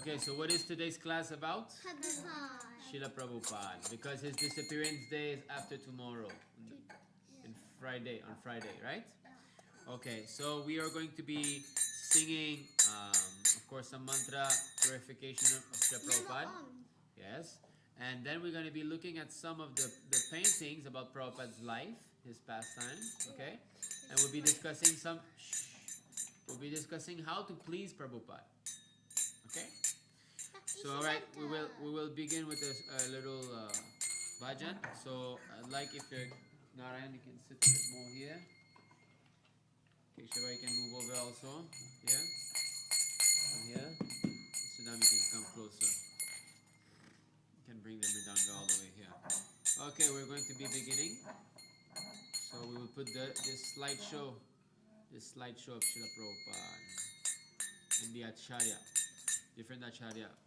Okay, so what is today's class about? Prabhupada. Srila Prabhupada. Because his disappearance day is after tomorrow. On Friday, right? Okay, so we are going to be singing, of course, some mantra purification of Srila Prabhupada. Yes. And then we're going to be looking at some of the paintings about Prabhupada's life, his pastimes, okay? And we'll be discussing we'll be discussing how to please Prabhupada. Okay? So alright, we will begin with a little bhajan. So I'd like if Narayan, you can sit a bit more here. Keshava, you can move over also. Here. And here. Sudam, you can come closer. You can bring the mridanga all the way here. Okay, we're going to be beginning. So we will put this slideshow of Srila Prabhupada and the Acharya, different Acharya Prabhupada.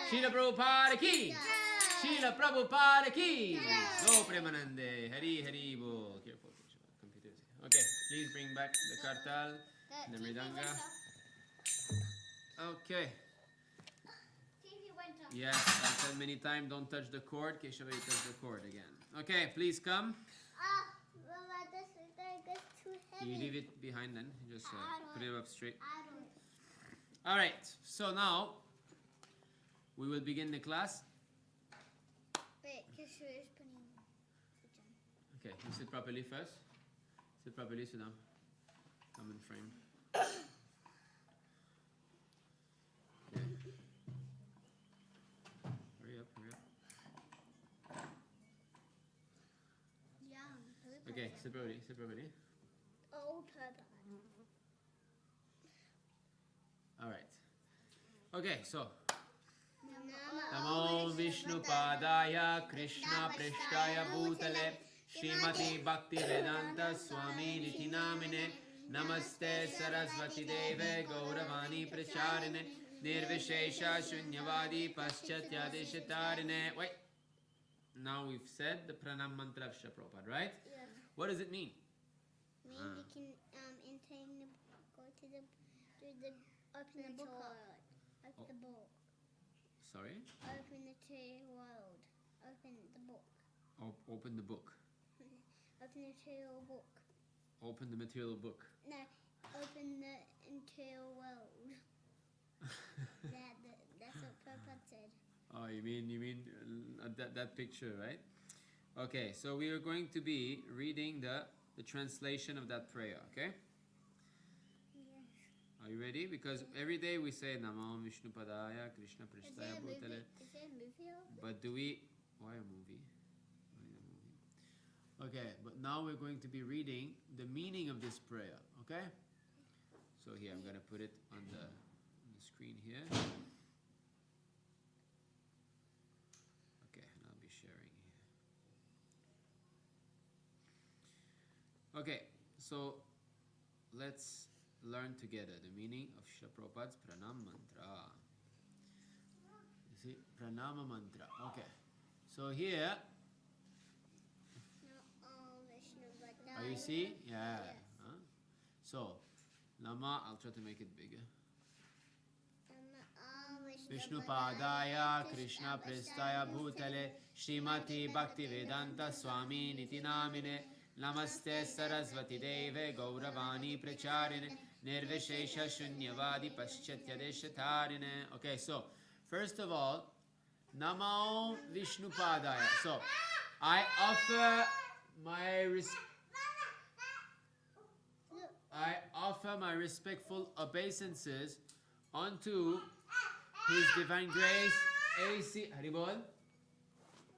Srila Prabhupada ki. Srila Prabhupada ki. No Premanande. Hari Hari Bol. Careful. Computers. Okay, please bring back the kartal and the mridanga. Okay. Yes, I said many times, don't touch the cord. Keshav, you touch the cord again. Okay, please come. You leave it behind then. Just put it up straight. Alright, so now we will begin the class. Wait, Keshav is putting Okay, you sit properly first. Sit properly, sit down. Come in frame. Okay. Hurry up, hurry up. Okay, sit properly, sit properly. Oh, Prabhupada. Alright. Okay, so. Namo Vishnu Padaya Krishna Prishtaya Bhutale Srimati Bhakti Vedanta Swami Niti Namine Namaste Saraswati Deve Gauravani Pracharine Nirvishesha Shunyavadi Paschatya Deshatarine. Wait. Now we've said the pranam mantra of Srila Prabhupada, right? Yeah. What does it mean? Maybe we can go to the open the book. Open the book. Sorry? Open the world. Open the book. Open the book. Open the material book. Open the material book. No, open the interior world. That's what Prabhupada said. Oh, you mean that picture, right? Okay, so we are going to be reading the translation of that prayer, okay? Yes. Are you ready? Because every day we say Namo Vishnu Padaya Krishna Is Prishtaya there a movie? Bhutale. Is there a movie of it? But do we... Why a movie? Why a movie? Okay, but now we're going to be reading the meaning of this prayer, okay? So here, I'm going to put it on the screen here. Okay, and I'll be sharing here. Okay, so let's learn together the meaning of Srila Prabhupada's Pranam Mantra. You see, Pranama Mantra. Okay, so here, are you see? Yeah. Huh? So, Nama, I'll try to make it bigger. Vishnu Padaya Krishna Pristaya Bhutale Srimati Bhakti Vedanta Swami Niti Namine Namaste Saraswati Deve Gauravani Pracharine Nirvishesha Shunyavadi Paschatya Deshatarine. Okay, so first of all, Namo Vishnu Padaya. So I offer my respectful obeisances unto His Divine Grace, A.C. Haribol,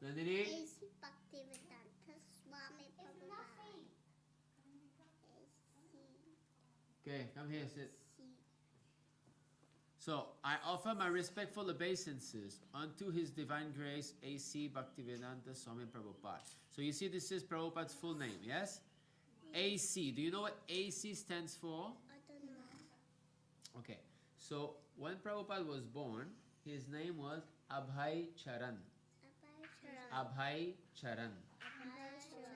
Nandini. A.C. Bhaktivedanta Swami Prabhupada. Okay, come here, sit. So, I offer my respectful obeisances unto His Divine Grace, A.C. Bhaktivedanta Swami Prabhupada. So, you see, this is Prabhupada's full name, yes? A.C. Do you know what A.C. stands for? I don't know. Okay, so when Prabhupada was born, his name was Abhay Charan. Abhay Charan.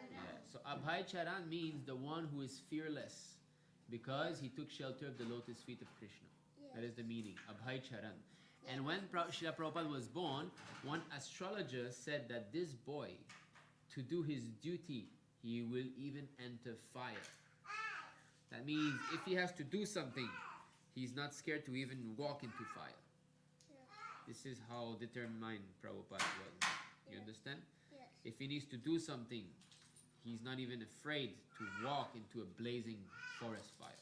Yeah. So Abhay Charan means the one who is fearless, because he took shelter of the lotus feet of Krishna. That is the meaning, Abhay Charan. And when Srila Prabhupada was born, one astrologer said that this boy, to do his duty, he will even enter fire. That means if he has to do something, he's not scared to even walk into fire. This is how determined Prabhupada was. You understand? Yes. If he needs to do something, he's not even afraid to walk into a blazing forest fire.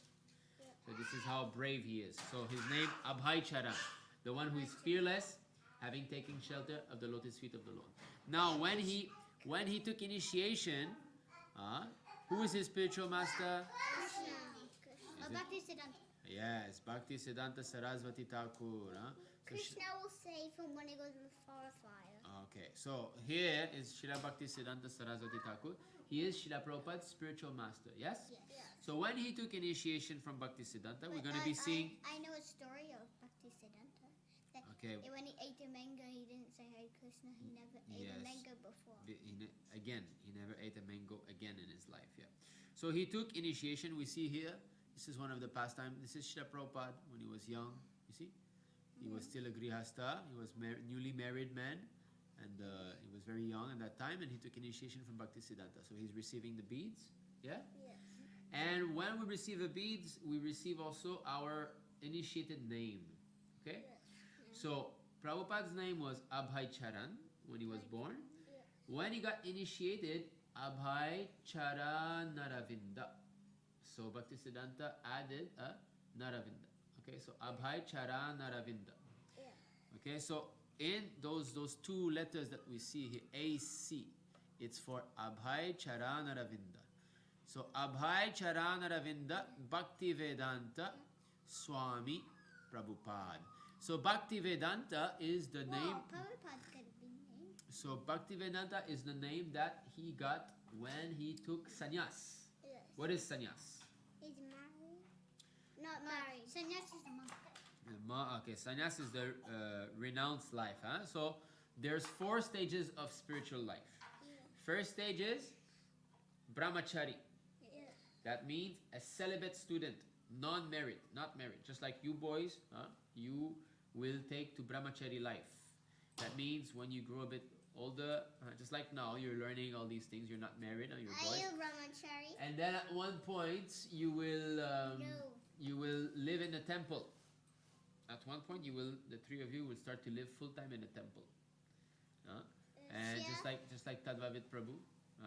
So this is how brave he is. So his name, Abhay Charan, the one who is fearless, having taken shelter of the lotus feet of the Lord. Now, when he took initiation, who is his spiritual master? Krishna. Bhaktisiddhanta. Yes, Bhakti Siddhanta Saraswati Thakur. Krishna will save him when he goes in the forest fire. Okay, so here is Srila Bhakti Siddhanta Saraswati Thakur. He is Srila Prabhupada's spiritual master, yes? Yes. So when he took initiation from Bhakti Siddhanta, we're going to be seeing... I know a story of Bhaktisiddhanta. That Okay. And when he ate the mango, he didn't say Hare Krishna. He never ate a mango before. He never ate a mango again in his life. Yeah. So he took initiation. We see here. This is one of the pastimes. This is Srila Prabhupada when he was young. You see, he was still a grihasta. He was newly married man, and he was very young at that time. And he took initiation from Bhaktisiddhanta. So he's receiving the beads. Yeah. Yes. And when we receive the beads, we receive also our initiated name. Okay? Yes. So Prabhupada's name was Abhay Charan when he was born. When he got initiated, Abhay Charan Naravinda. So Bhaktisiddhanta added a Naravinda. Okay, so Abhay Charan Naravinda. Okay, so in those two letters that we see here, AC, it's for Abhay Charan Naravinda. So Abhay Charan Naravinda Bhaktivedanta Swami Prabhupada. So Bhaktivedanta is the name. Prabhupada's got a big name. So Bhaktivedanta is the name that he got when he took sannyas. Yes. What is sannyas? He's married. Not married. Sannyas is a monk. Okay, sannyas is the renounced life. Huh? So there's 4 stages of spiritual life. First stage is brahmachari. That means a celibate student, non-married, not married. Just like you boys, you will take to brahmachari life. That means when you grow a bit older, just like now, you're learning all these things. You're not married, you're boys. Are you brahmachari? And then at one point, you will live in a temple. At one point, the 3 of you will start to live full time in a temple. And just like Tadvavit Prabhu,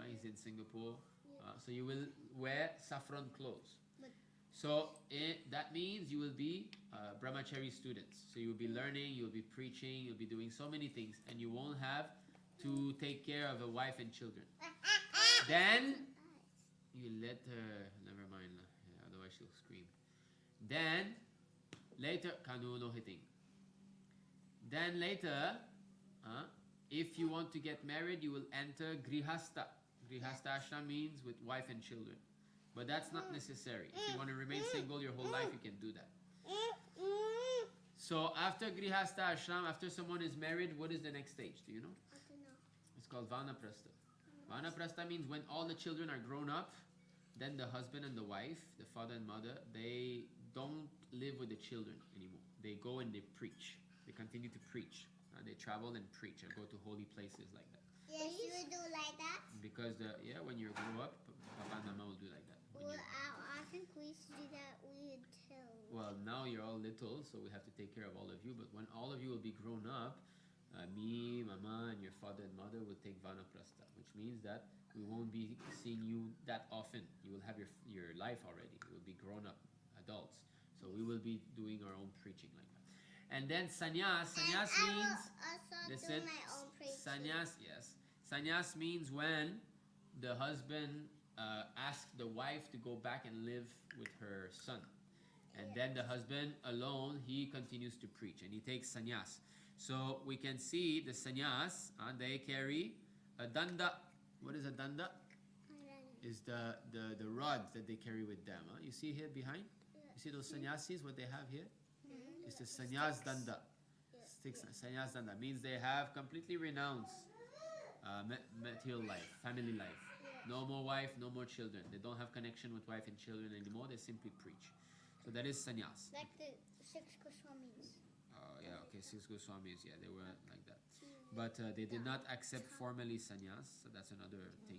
he's in Singapore. So you will wear saffron clothes. So that means you will be brahmachari students. So you will be learning, you will be preaching, you'll be doing so many things, and you won't have to take care of a wife and children. Then you let her, never mind, otherwise she'll scream. Then later, kanu no hitting. Then later, if you want to get married, you will enter grihasta. Grihasta ashram means with wife and children. But that's not necessary. If you want to remain single your whole life, you can do that. So after grihasta ashram, after someone is married, what is the next stage? Do you know? I don't know. It's called vanaprastha. Vanaprastha means when all the children are grown up, then the husband and the wife, the father and mother, they don't live with the children anymore. They go and they preach. They continue to preach. They travel and preach and go to holy places like that. Yes, you would do like that? Because when you grow up, Papa and Mama will do like that. Well, I think we used to do that too. Well, now you're all little, so we have to take care of all of you. But when all of you will be grown up, me, Mama, and your father and mother will take vanaprastha, which means that we won't be seeing you that often. You will have your life already. You will be grown up adults. So we will be doing our own preaching like that. And then sannyas. Sannyas means. Listen, do my own preaching. Sannyas, yes. Sannyas means when the husband asks the wife to go back and live with her son. And then the husband alone, he continues to preach and he takes sannyas. So we can see the sannyas, they carry a danda. What is a danda? Is the rods that they carry with them. You see here behind? You see those sannyasis, what they have here? It's the sannyas danda. Sticks, sannyas danda means they have completely renounced material life, family life. No more wife, no more children. They don't have connection with wife and children anymore. They simply preach. So that is sannyas. Like the 6 Goswamis. Oh yeah, okay, 6 Goswamis, yeah, they were like that. But they did not accept formally sannyas, so that's another thing.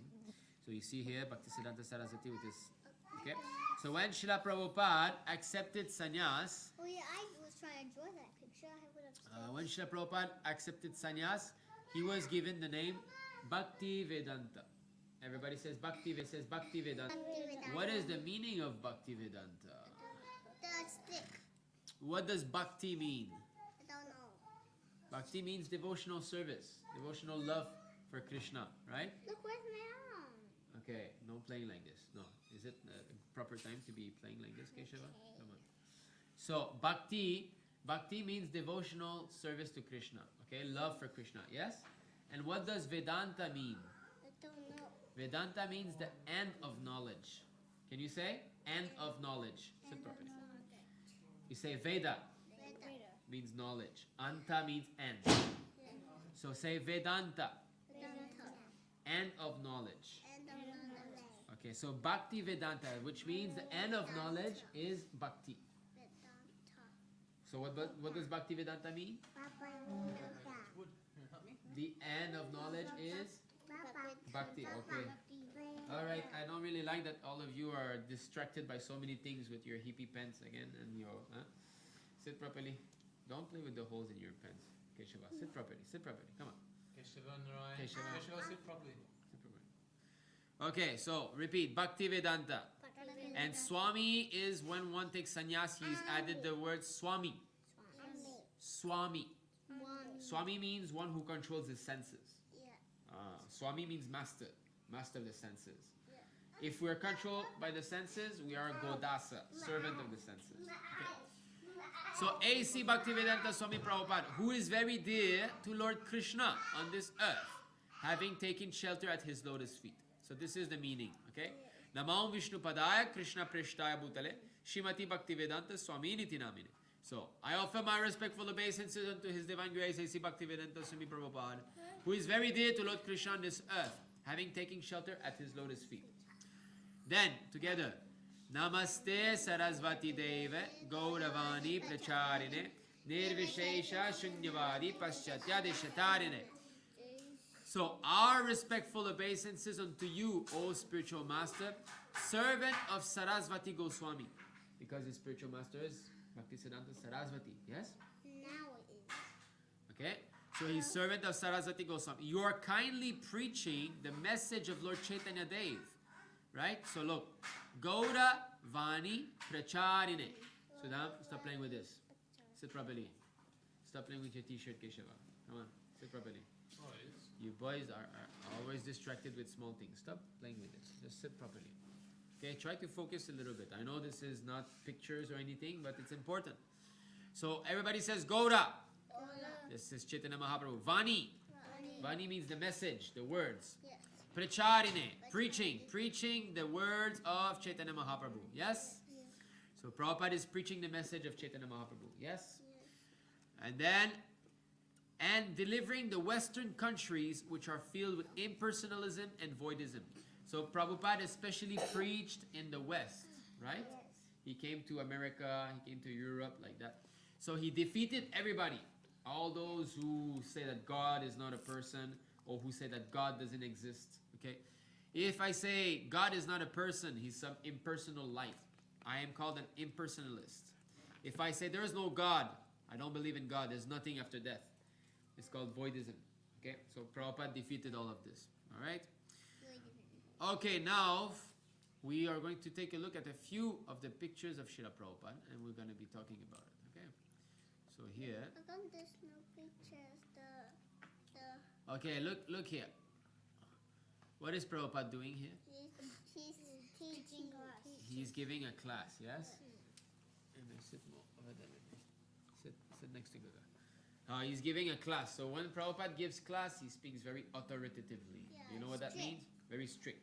So you see here, Bhaktisiddhanta Saraswati with this, okay? So when Srila Prabhupada accepted sannyas, Oh yeah, I was trying to draw that picture. I would have when Srila Prabhupada accepted sannyas, he was given the name Bhaktivedanta. Everybody says Bhaktivedanta. What is the meaning of Bhaktivedanta? The stick. What does Bhakti mean? I don't know. Bhakti means devotional service, devotional love for Krishna, right? Look, where's my arm? Okay, no playing like this. No. Is it proper time to be playing like this, Keshava? Okay. Come on. So, Bhakti means devotional service to Krishna. Okay, love for Krishna. Yes? And what does Vedanta mean? I don't know. Vedanta means the end of knowledge. Can you say? End of knowledge. Say it properly. You say Veda. means knowledge. Anta means end. So say Vedanta, end of knowledge. Okay, so Bhakti Vedanta, which means the end of knowledge is Bhakti. So what does Bhakti Vedanta mean? The end of knowledge is Bhakti. Okay. Alright, I don't really like that all of you are distracted by so many things with your hippie pens again and your... Sit properly. Don't play with the holes in your pens. Keshava, sit properly. Sit properly. Come on. Keshava, Narayan. Keshava, sit properly. Sit properly. Okay, so repeat. Bhakti Vedanta. And Swami is when one takes sannyas, he's added the word Swami. Swami. Swami means one who controls his senses. Swami means master. Master of the senses. If we are controlled by the senses, we are Godasa, servant of the senses. Okay. So A.C. Bhaktivedanta Swami Prabhupada, who is very dear to Lord Krishna on this earth, having taken shelter at his lotus feet. So this is the meaning. Okay. Namam Vishnu Padaya Krishna Preshtaya Bhutale Shrimati Bhaktivedanta Swami Niti Namine. So I offer my respectful obeisances unto His Divine Grace A.C. Bhaktivedanta Swami Prabhupada, who is very dear to Lord Krishna on this earth, having taken shelter at his lotus feet. Then, together, Namaste Sarasvati Deva Gauravani Pracharine Nirvishesha Shunyavadi Paschatya. So, our respectful obeisances unto you, O spiritual master, servant of Sarasvati Goswami, because his spiritual master is Bhaktisiddhanta Sarasvati, yes? Now it is. Okay? So he's servant of Saraswati Goswami. You are kindly preaching the message of Lord Chaitanya Dev. Right? So look. Gaura Vani Pracharine. So now stop playing with this. Sit properly. Stop playing with your t-shirt, Keshava. Come on. Sit properly. You boys are always distracted with small things. Stop playing with this. Just sit properly. Okay? Try to focus a little bit. I know this is not pictures or anything, but it's important. So everybody says Gaura. This is Chaitanya Mahaprabhu. Vani. Vani means the message, the words. Yes. Pracharine. Preaching the words of Chaitanya Mahaprabhu. Yes? So Prabhupada is preaching the message of Chaitanya Mahaprabhu. Yes? And then, and delivering the Western countries which are filled with impersonalism and voidism. So Prabhupada especially preached in the West, right? Yes. He came to America, he came to Europe, like that. So he defeated everybody. All those who say that God is not a person, or who say that God doesn't exist. Okay? If I say God is not a person, he's some impersonal life, I am called an impersonalist. If I say there is no God, I don't believe in God, there's nothing after death, it's called voidism. Okay? So Prabhupada defeated all of this. Alright? Okay, now we are going to take a look at a few of the pictures of Srila Prabhupada, and we're going to be talking about it. Okay? So here. How come there's no pictures? Okay, look here. What is Prabhupada doing here? He's teaching us. He's giving a class, yes? And I sit more over there with me. Sit next to Gaga. He's giving a class. So when Prabhupada gives class, he speaks very authoritatively. You know what that means? Very strict.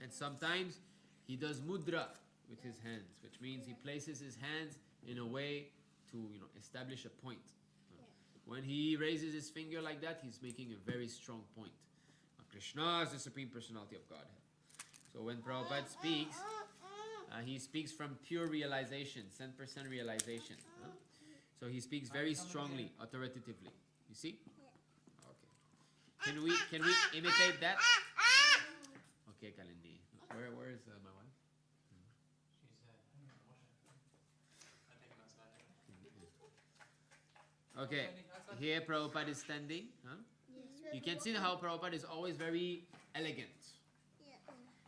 And sometimes he does mudra with his hands, which means he places his hands in a way to establish a point. When he raises his finger like that, he's making a very strong point. Krishna is the Supreme Personality of Godhead. So when Prabhupada speaks, he speaks from pure realization, 10% realization. So he speaks very strongly, authoritatively. You see? Okay. Can we imitate that? Okay, Kalindi. Where is my wife? Okay, here Prabhupada is standing. You can see how Prabhupada is always very elegant,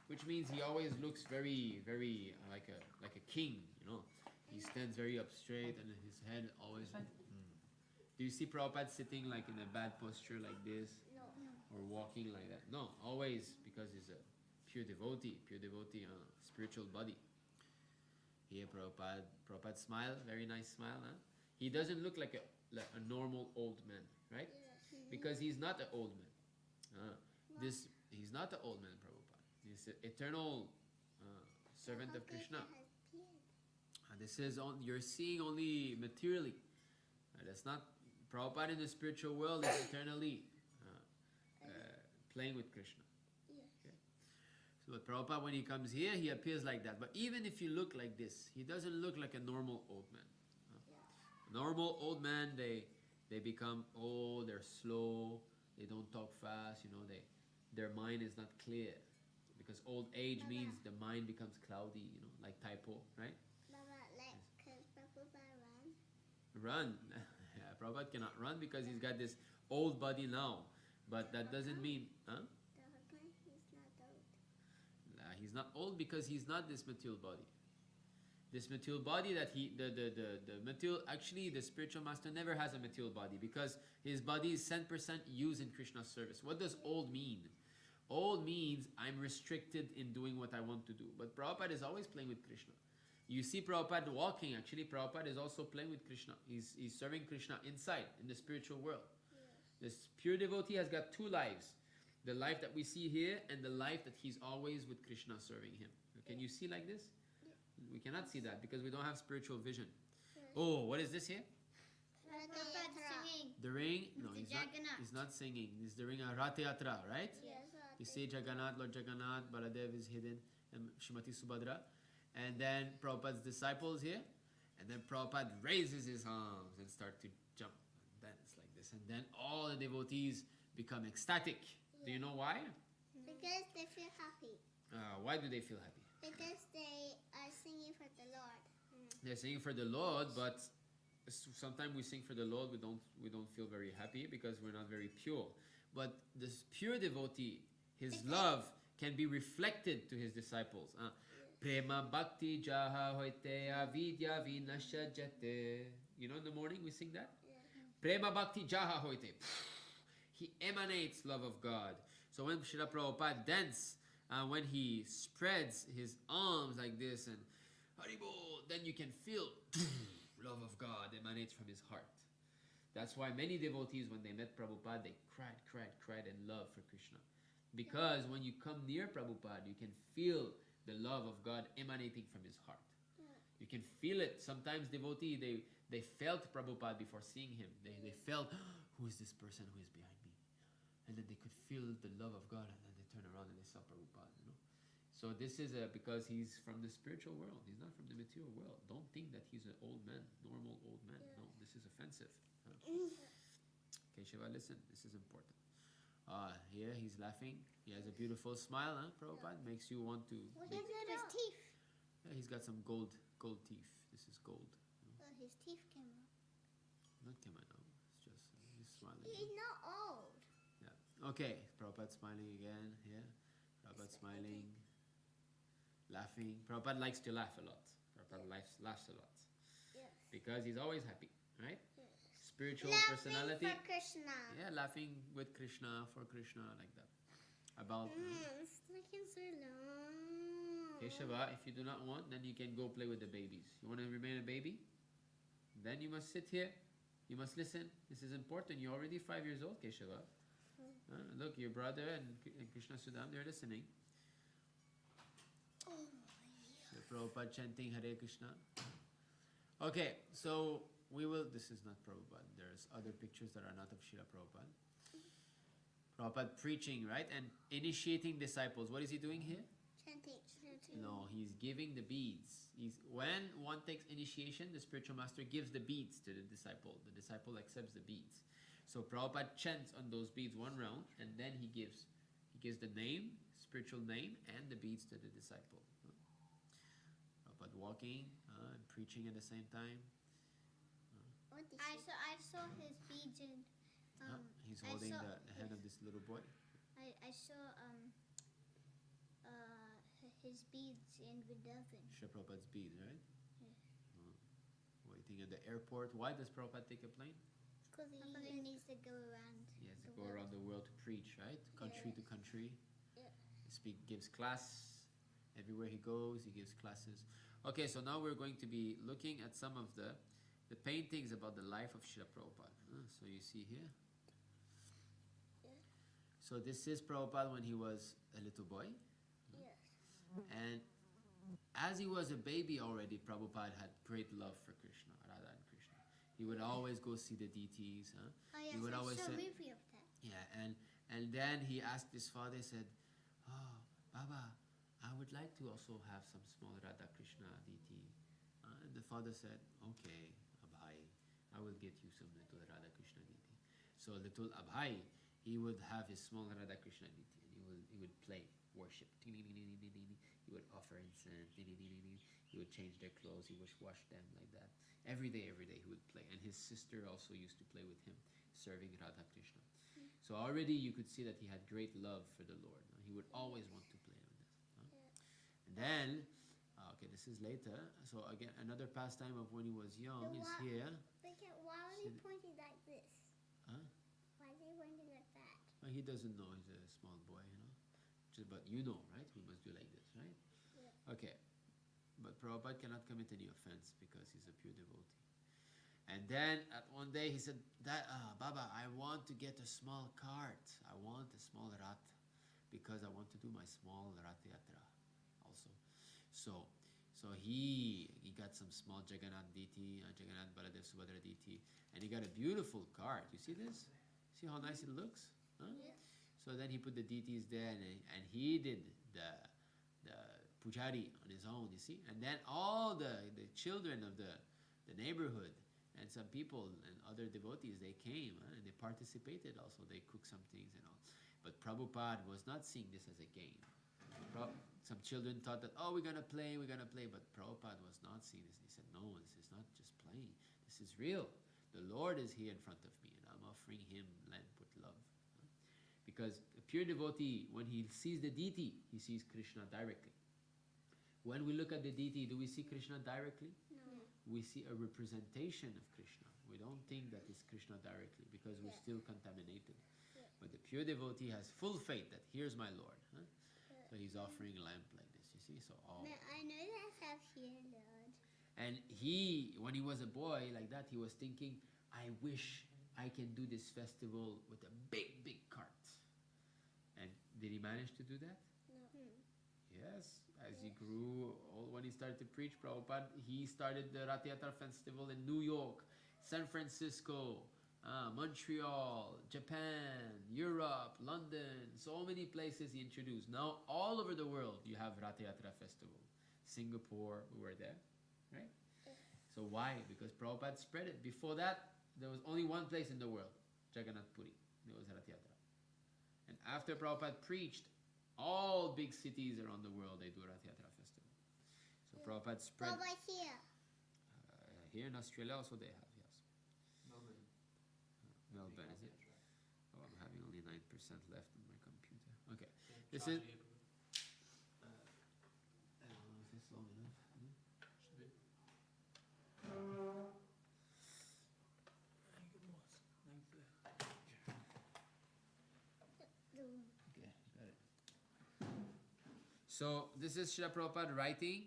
which means he always looks very, very like a king. He stands very up straight and his head always. Do you see Prabhupada sitting like in a bad posture like this, or walking like that? No, always, because he's a pure devotee, spiritual body. Here Prabhupada smile, very nice smile. He doesn't look like a normal old man, right? Because he's not an old man. He's not an old man, Prabhupada. He's an eternal servant of Krishna. This is you're seeing only materially. That's not Prabhupada in the spiritual world is eternally playing with Krishna. Yes. Okay. So but Prabhupada, when he comes here, he appears like that. But even if you look like this, he doesn't look like a normal old man. Normal old man, they become old, they're slow, they don't talk fast, their mind is not clear. Because old age means the mind becomes cloudy, like typo, right? Baba, like, could Prabhupada run? Run. Yeah, Prabhupada cannot run because he's got this old body now. But that doesn't mean, huh? He's not old. He's not old because he's not this material body. This material body that the material, actually the spiritual master never has a material body because his body is 10% used in Krishna's service. What does old mean? Old means I'm restricted in doing what I want to do. But Prabhupada is always playing with Krishna. You see Prabhupada walking, actually Prabhupada is also playing with Krishna. He's serving Krishna inside, in the spiritual world. Yes. This pure devotee has got two lives. The life that we see here and the life that he's always with Krishna serving him. Can you see like this? We cannot see that because we don't have spiritual vision. Yes. Oh, what is this here? Singing. The ring? No, he's not singing. It's the ring of ratha-yatra, right? Yes. You see Jagannath, Lord Jagannath, Baladev is hidden, and Srimati Subhadra. And then Prabhupada's disciples here. And then Prabhupada raises his arms and start to jump and dance like this. And then all the devotees become ecstatic. Do you know why? Because they feel happy. Why do they feel happy? Because they are singing for the Lord. They're singing for the Lord, but sometimes we sing for the Lord, we don't feel very happy because we're not very pure. But this pure devotee, his love can be reflected to his disciples. Prema bhakti jaha hoite avidya vinashajate. In the morning we sing that? Prema bhakti jaha hoite. He emanates love of God. So when Srila Prabhupada dances, when he spreads his arms like this and Haribol, then you can feel love of God emanates from his heart. That's why many devotees, when they met Prabhupada, they cried in love for Krishna. Because when you come near Prabhupada, you can feel the love of God emanating from his heart. You can feel it. Sometimes devotee, they felt Prabhupada before seeing him. They felt, who is this person who is behind me? And then they could feel the love of God, and then they turn around and they saw Prabhupada. So this is because he's from the spiritual world. He's not from the material world. Don't think that he's an old man, normal old man. No, this is offensive. Okay, Shiva, listen. This is important. Here he's laughing. He has a beautiful smile, Prabhupada? Makes you want to... What is his teeth? Yeah, he's got some gold teeth. This is gold. His teeth came out. Not came out. It's just he's smiling. He's not old. Yeah. Okay, Prabhupada smiling again. Yeah. Prabhupada smiling. Laughing. Prabhupada likes to laugh a lot. Prabhupada laughs a lot. Yes. Because he's always happy, right? Yes. Spiritual laughing personality. For Krishna. Yeah, laughing with Krishna, for Krishna, like that. About... It's taking so long. Keshava, if you do not want, then you can go play with the babies. You want to remain a baby? Then you must sit here. You must listen. This is important. You're already 5 years old, Keshava. Look, your brother and Krishna Sudam, they're listening. The Prabhupada chanting Hare Krishna. Okay, so we will... This is not Prabhupada. There's other pictures that are not of Srila Prabhupada. Prabhupada preaching, right? And initiating disciples. What is he doing here? Chanting. No, he's giving the beads. When one takes initiation, the spiritual master gives the beads to the disciple. The disciple accepts the beads. So Prabhupada chants on those beads one round, and then he gives the name, spiritual name, and the beads to the disciple. Prabhupada walking and preaching at the same time. I saw his beads in... he's holding the hand of this little boy. I saw his beads in Vrindavan. Srila Prabhupada's beads, right? Yeah. Waiting at the airport. Why does Prabhupada take a plane? Because he needs to go around. He has to go around the world to preach, right? Country to country. Yeah. He gives class. Everywhere he goes, he gives classes. Okay, so now we're going to be looking at some of the paintings about the life of Srila Prabhupada. So you see here. Yeah. So this is Prabhupada when he was a little boy. Yes. And as he was a baby already, Prabhupada had great love for Krishna, Radha and Krishna. He would always go see the deities. Huh? Oh yes, He would I always saw a say, movie of that. yeah, and then he asked his father, he said, "Oh, Baba, I would like to also have some small Radha Krishna deity." And the father said, "Okay, Abhai, I will get you some little Radha Krishna deity." So little Abhai, he would have his small Radha Krishna deity, and he would play, worship. He would offer incense. He would change their clothes. He would wash them like that. Every day he would play. And his sister also used to play with him, serving Radha Krishna. So already you could see that he had great love for the Lord. He would always want to play with this. And then, okay, this is later. So again, another pastime of when he was young is here. Why was he pointing like this? Huh? Why is he pointing like that? Well, he doesn't know. He's a small boy, But you know, right? We must do like this, right? Yeah. Okay. But Prabhupada cannot commit any offense because he's a pure devotee. And then at one day he said, Baba, I want to get a small cart. I want a small rat because I want to do my small ratha-yatra also. So he got some small Jagannath deity, Jagannath Baladev Subhadra deity, and he got a beautiful cart. You see this? See how nice it looks? Huh? Yeah. So then he put the deities there, and he did the pujari on his own, you see? And then all the children of the neighborhood and some people and other devotees, they came and they participated also. They cooked some things and all. But Prabhupada was not seeing this as a game. Some children thought that, we're going to play. But Prabhupada was not seeing this. He said, no, this is not just playing. This is real. The Lord is here in front of me, and I'm offering him land with love. Because a pure devotee, when he sees the deity, he sees Krishna directly. When we look at the deity, do we see Krishna directly? No. We see a representation of Krishna. We don't think that it's Krishna directly because we're still contaminated. Yeah. But the pure devotee has full faith that here's my Lord. Huh? So he's offering a lamp like this, you see? So I know that's how here, Lord. and he, when he was a boy like that, he was thinking, I wish I can do this festival with a big, big cart. And did he manage to do that? No. Yes. As he grew old, when he started to preach, Prabhupada, he started the Ratha-yatra festival in New York, San Francisco, Montreal, Japan, Europe, London, so many places he introduced. Now all over the world you have Ratha-yatra festival. Singapore, we were there, right? So why? Because Prabhupada spread it. Before that, there was only one place in the world, Jagannath Puri. There was Ratha-yatra. And after Prabhupada preached, all big cities around the world, they do Ratha-yatra festival. So Prabhupada spread... What about here? Here in Australia also they have, yes. Melbourne. Melbourne, is it? Oh, I'm having only 9% left on my computer. Okay. Yeah, This charge is... here. I don't know if it's long enough. Should be. Okay, got it. So this is Srila Prabhupada writing,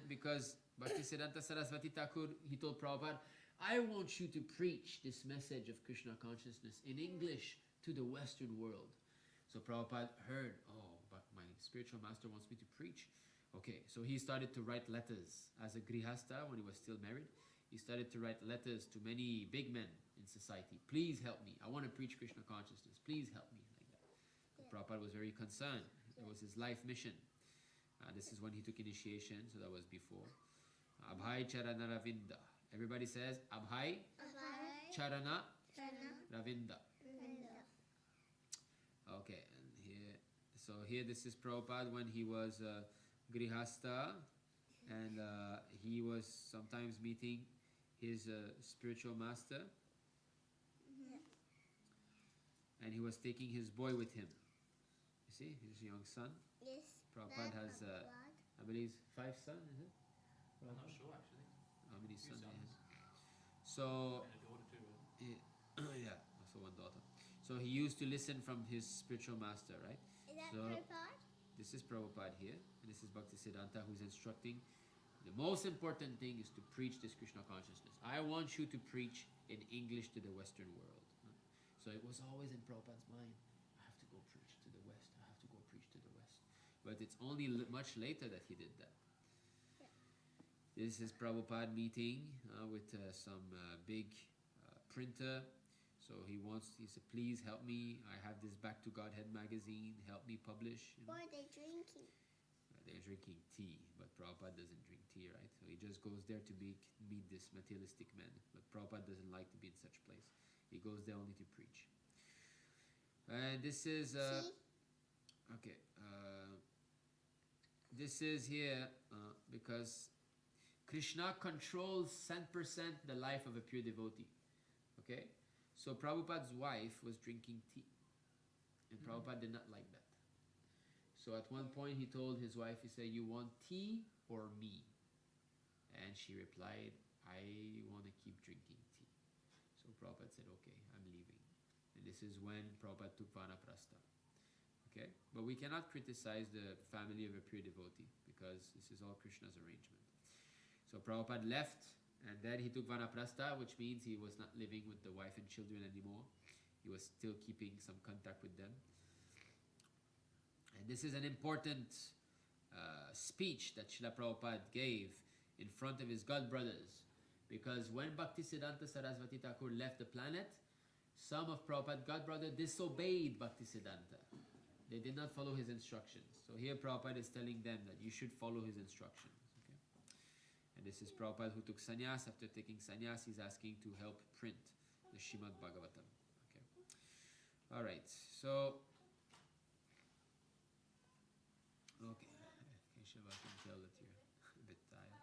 because Bhaktisiddhanta Saraswati Thakur, he told Prabhupada, I want you to preach this message of Krishna consciousness in English to the Western world. So Prabhupada heard, but my spiritual master wants me to preach. Okay, so he started to write letters as a grihasta when he was still married. He started to write letters to many big men in society. Please help me. I want to preach Krishna consciousness. Please help me. Like that. Yeah. Prabhupada was very concerned. It was his life mission. This is when he took initiation, so that was before. Abhai Charana Ravinda. Everybody says Abhai Charana Ravinda. Okay, and here this is Prabhupada when he was grihasta, and he was sometimes meeting his spiritual master, and he was taking his boy with him. You see, his young son. Yes. Prabhupada has, I believe, 5 sons, is it? I'm not sure actually. How many Few sons he has? sons. So, And a daughter too, right? yeah, also one daughter. So he used to listen from his spiritual master, right? Is that So, Prabhupada? This is Prabhupada here, and this is Bhaktisiddhanta who's instructing. The most important thing is to preach this Krishna consciousness. I want you to preach in English to the Western world. So it was always in Prabhupada's mind, I have to go preach to the West, I have to go preach to the West. But it's only much later that he did that. This is Prabhupada meeting with some big printer. So he said, please help me. I have this Back to Godhead magazine. Help me publish. What are they drinking? They're drinking tea, but Prabhupada doesn't drink tea, right? So he just goes there to meet this materialistic man. But Prabhupada doesn't like to be in such place. He goes there only to preach. And this is okay. This is here because Krishna controls 100% the life of a pure devotee. Okay, so Prabhupada's wife was drinking tea, and Prabhupada did not like that. So at one point he told his wife, he said, "You want tea or me?" And she replied, "I want to keep drinking tea." So Prabhupada said, "Okay, I'm leaving." And this is when Prabhupada took Vanaprastha. Okay? But we cannot criticize the family of a pure devotee because this is all Krishna's arrangement. So Prabhupada left, and then he took Vanaprastha, which means he was not living with the wife and children anymore. He was still keeping some contact with them. And this is an important speech that Srila Prabhupada gave in front of his god brothers. Because when Bhaktisiddhanta Saraswati Thakur left the planet, some of Prabhupada's god brothers disobeyed Bhaktisiddhanta. They did not follow his instructions. So here Prabhupada is telling them that you should follow his instructions. Okay? And this is Prabhupada who took sannyas. After taking sannyas, he's asking to help print the Srimad Bhagavatam. Okay. Alright, so okay, Keshava, I can tell that you're a bit tired.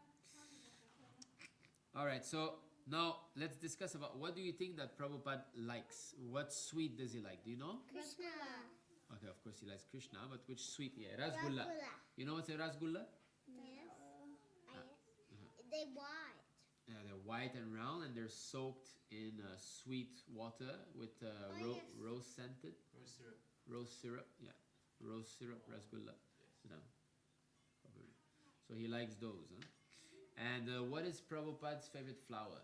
Alright, so now let's discuss about what do you think that Prabhupada likes? What sweet does he like? Do you know? Krishna. Okay, of course he likes Krishna, but which sweet? Yeah, Rasgulla. You know what's a Rasgulla? Yes. They're white. Yeah, they're white and round, and they're soaked in sweet water with rose scented. Rose syrup. Rose syrup, yeah. Rose syrup, Rasgulla. No. Probably. So he likes those, huh? And what is Prabhupada's favorite flower?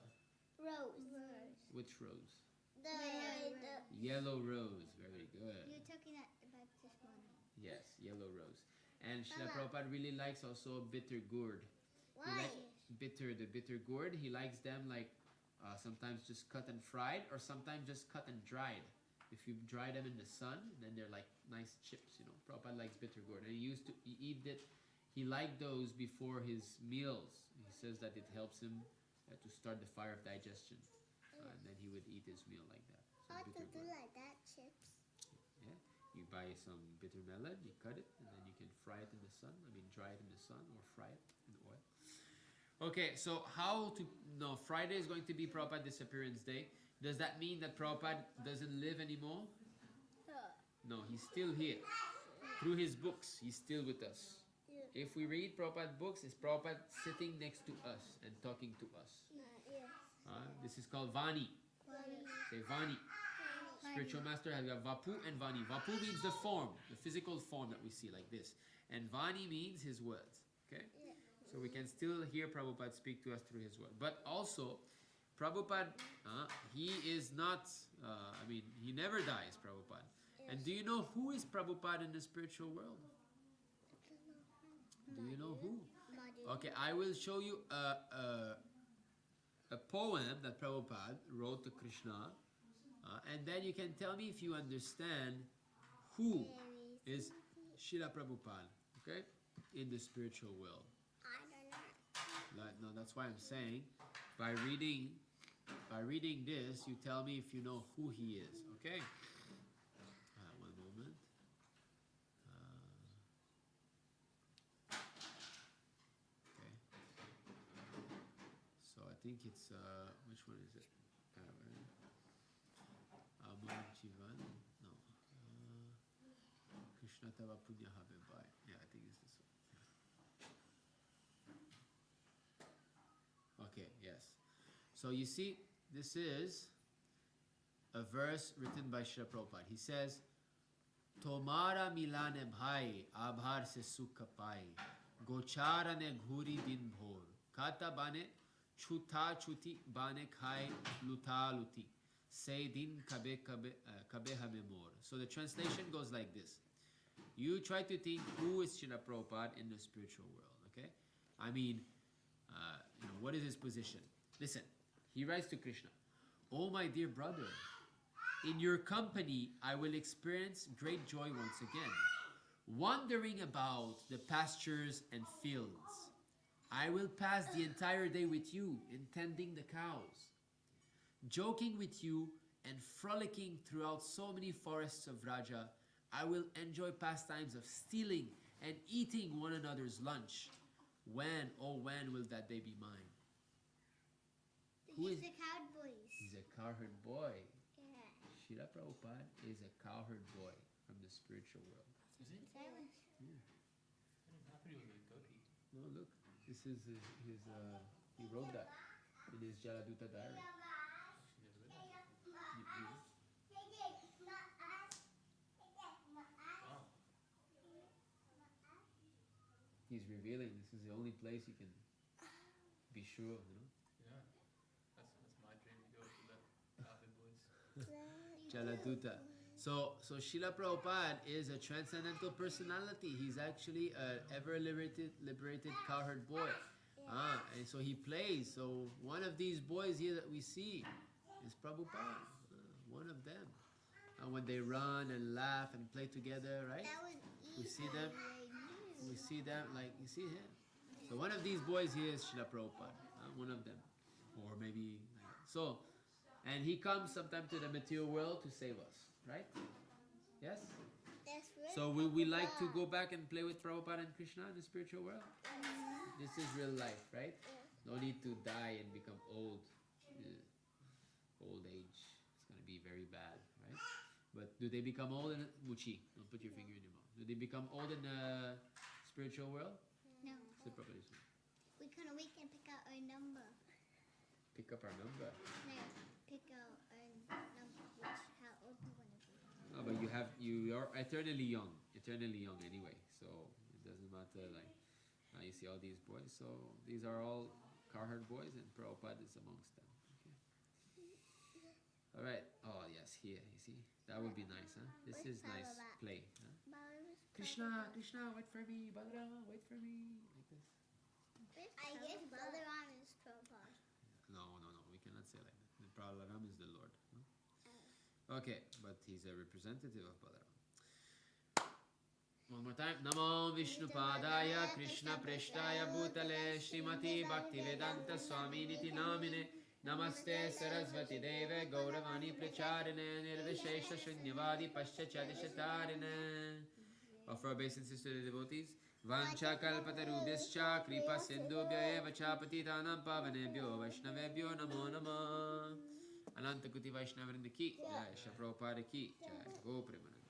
Rose. Which rose? The Yellow rose, very good. You're talking about this one. Yes, yellow rose. And Srila Prabhupada really likes also bitter gourd. Why? The bitter gourd, he likes them like sometimes just cut and fried, or sometimes just cut and dried. If you dry them in the sun, then they're like nice chips, you know. Prabhupada likes bitter gourd, and he eat it. He liked those before his meals. He says that it helps him to start the fire of digestion, and then he would eat his meal like that. So How to bitter do gourd. like that, chips? Yeah, you buy some bitter melon, you cut it, and then you can fry it in the sun. I mean, dry it in the sun or fry it in oil. Okay, so Friday is going to be Prabhupada Disappearance Day. Does that mean that Prabhupada doesn't live anymore? No, he's still here. Through his books, he's still with us. Yeah. If we read Prabhupada's books, it's Prabhupada sitting next to us and talking to us. Yes. This is called Vani. Vani. Say Vani. Spiritual master has got Vapu and Vani. Vapu means the form, the physical form that we see like this. And Vani means his words. Okay? Yeah. So we can still hear Prabhupada speak to us through his word. But also, Prabhupada, he is not, he never dies, Prabhupada. Yes. And do you know who is Prabhupada in the spiritual world? Do you know who? Madhu. Okay, I will show you a poem that Prabhupada wrote to Krishna. And then you can tell me if you understand who is Srila Prabhupada, okay, in the spiritual world. I don't know. No, that's why I'm saying, by reading this, you tell me if you know who he is, okay? One moment. Okay. So I think it's, which one is it? Amar Jivan? No. Krishna Tava Punya Have Bhai. Yeah, I think it's this one. Okay, yes. So you see, this is a verse written by Srila Prabhupada. He says, Tomara milane bhai, abhar se sukha pai, gochara ne ghuri din bhor, kata bane chuta chuti bane khai luta luti, say din kabe hame mor. So the translation goes like this. You try to think who is Srila Prabhupada in the spiritual world, okay? I mean, What is his position? Listen, he writes to Krishna, "Oh my dear brother, in your company I will experience great joy once again. Wandering about the pastures and fields, I will pass the entire day with you in tending the cows, joking with you and frolicking throughout so many forests of Raja. I will enjoy pastimes of stealing and eating one another's lunch. When, oh when will that day be mine?" Who He's is- the cowboys. He's a cowherd boy. Yeah. Srila Prabhupada is a cowherd boy from the spiritual world. Is it? Silence. I didn't happen with a goatee. No, look, this is his he wrote that in his Jaladuta diary. Actually, never read that. Wow. He's revealing this is the only place you can be sure, you know. Yeah. That's my dream to go to the Cowboy Boys. Jaladuta. So Srila Prabhupada is a transcendental personality. He's actually an ever liberated cowherd boy. And so he plays. So one of these boys here that we see is Prabhupada. One of them. And when they run and laugh and play together, right? That was We easy. see them. We see them like you see him. So one of these boys here is Srila Prabhupada. One of them. Or maybe so. And he comes sometime to the material world to save us, right? Yes? That's really So we like to go back and play with Prabhupada and Krishna in the spiritual world? This is real life, right? No need to die and become old. Old age. It's going to be very bad, right? But do they become old in Muchi? Don't put your finger in your mouth. Do they become old in the spiritual world? No. What's the proposition? We can pick out a number. Pick up our number. No, pick out a number which how old we want to be. No, but you are eternally young anyway. So it doesn't matter like you see all these boys. So these are all cowherd boys, and Prabhupada is amongst them. Okay. All right. Oh yes, here you see that would be nice, huh? This is nice play. Huh? Krishna, wait for me, Balarama, wait for me, like this. I guess Balaram is Prabhupada. No, we cannot say like that. The Balaram is the Lord. Huh? Okay, but he's a representative of Balaram. One more time. Namo Vishnupadaya Krishna Preshtaya Bhutale Srimati Bhaktivedanta Swami Niti Namine Namaste Sarasvati Deve Gauravani Pracharine Nirvishesha Shunyavadi Paschachadishatarine. Offer obeisance to the devotees. Vancha kalpatarubhyascha kripa sindhubhya eva cha patitanam pavanebhyo vaishnavebhyo namo namah. Ananta Kuti Vaishnavrinda ki jai, Shri Prabhupada ki jai, Go Premanand.